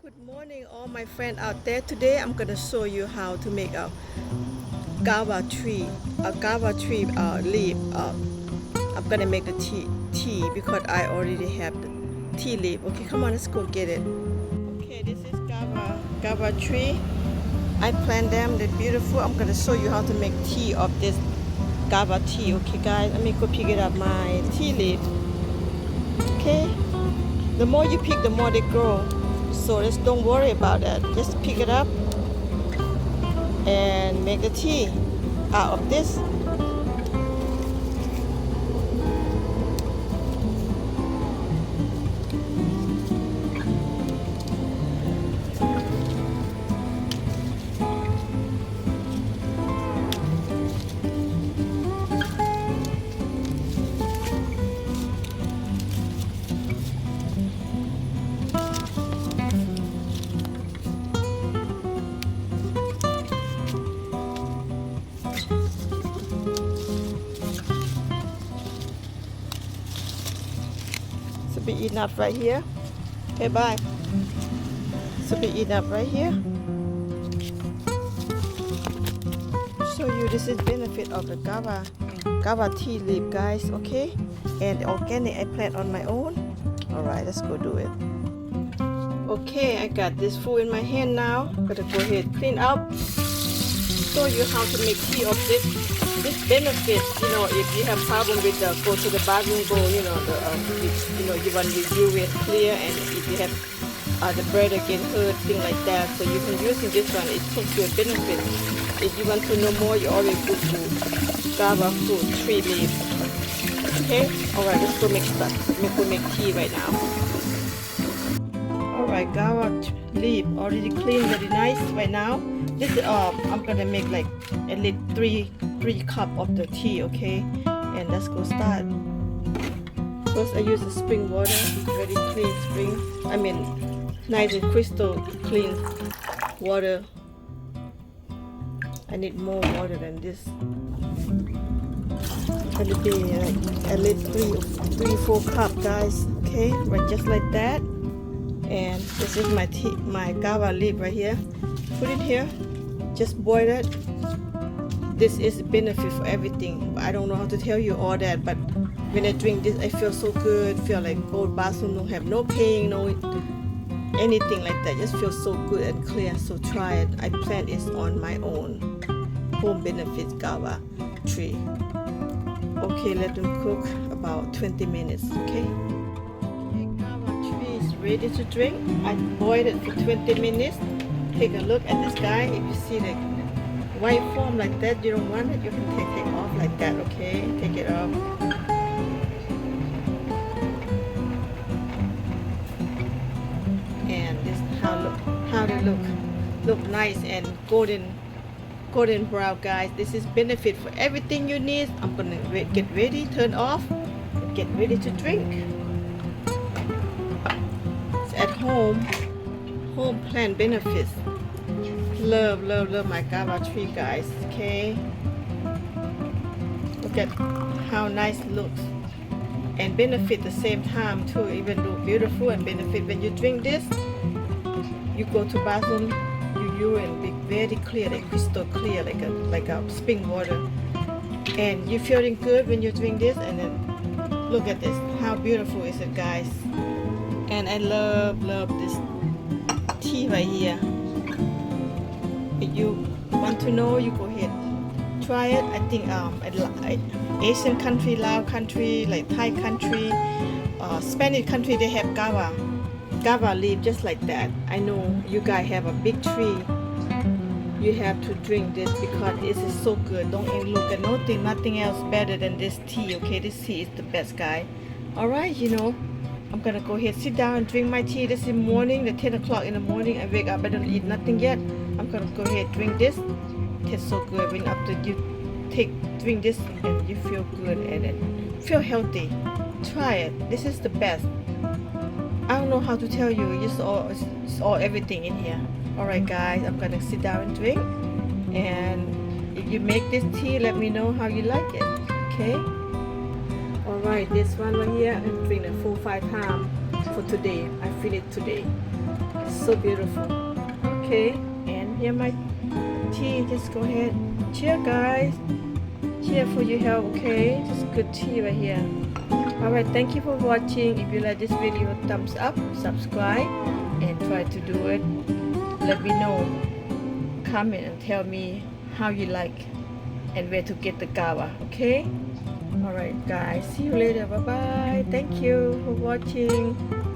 Good morning, all my friends out there. Today I'm gonna show you how to make a guava tree leaf. I'm gonna make the tea because I already have the tea leaf. Okay, come on, let's go get it. Okay, this is guava tree. I plant them. They're beautiful. I'm gonna show you how to make tea of this guava tea. Okay, guys, let me go pick it up my tea leaf. Okay, the more you pick, the more they grow. So just don't worry about that. Just pick it up and make the tea out of this. So be enough right here. Okay, bye. So be enough right here. Show you this is benefit of the guava tea leaf, guys. Okay, and organic I plant on my own. All right, let's go do it. Okay, I got this full in my hand now. Gotta go ahead clean up. Show you how to make tea of this benefit. If you have problem with go to the bathroom, go you want to do it clear, and if you have the bread again hurt, thing like that, so you can use this one. It's so good benefit. If you want to know more, you always go to guava fruit tree leaf. Okay, all right, let's go make stuff. Let's go make tea right now. All right, guava leaf already clean, very nice right now. This I'm gonna make like at least three cup of the tea. Okay, and let's go start. First, I use the spring water, very clean spring. I mean, nice and crystal clean water. I need more water than this. Gonna be at least 4 cup, guys. Okay, right, just like that. And this is my guava leaf right here. Put it here. Just boil it. This is the benefit for everything. I don't know how to tell you all that, but when I drink this, I feel so good. Feel like old bathroom, don't have no pain, no anything like that. Just feel so good and clear. So try it. I plant it on my own. Home benefits guava tree. Okay, let them cook about 20 minutes. Okay. Okay, guava tree is ready to drink. I boiled it for 20 minutes. Take a look at this guy. If you see the white foam like that, you don't want it, you can take off like that. Okay, take it off. And this how they look nice and golden brown, guys. This is benefit for everything you need. I'm gonna get ready, turn off, get ready to drink. It's at home plant benefits. Love my guava tree, guys. Okay, look at how nice it looks, and benefit the same time too. Even though beautiful and benefit, when you drink this, you go to bathroom, your urine be very clear, like crystal clear, like a spring water, and you're feeling good when you drink this. And then look at this, how beautiful is it, guys? And I love this tea right here. If you want to know, you go ahead, try it. I think Asian country, Lao country, like Thai country, Spanish country, they have guava leaf just like that. I know you guys have a big tree. You have to drink this because it is so good. Don't even look at nothing else better than this tea. Okay, this tea is the best, guy. All right, I'm gonna go ahead, sit down and drink my tea. This is morning, the 10 o'clock in the morning. I wake up, I don't eat nothing yet. I'm gonna go ahead, drink this. It tastes so good when after you drink this and you feel good and feel healthy. Try it. This is the best. I don't know how to tell you. It's all everything in here. All right, guys. I'm gonna sit down and drink. And if you make this tea, let me know how you like it. Okay. Alright, this one right here, I'm drinking a full 5 times for today. I feel it today. So beautiful. Okay, and here my tea. Just go ahead. Cheer, guys. Cheer for your health, okay? Just good tea right here. Alright, thank you for watching. If you like this video, thumbs up, subscribe, and try to do it. Let me know. Comment and tell me how you like and where to get the guava, okay? Alright guys, see you later. Bye bye. Thank you for watching.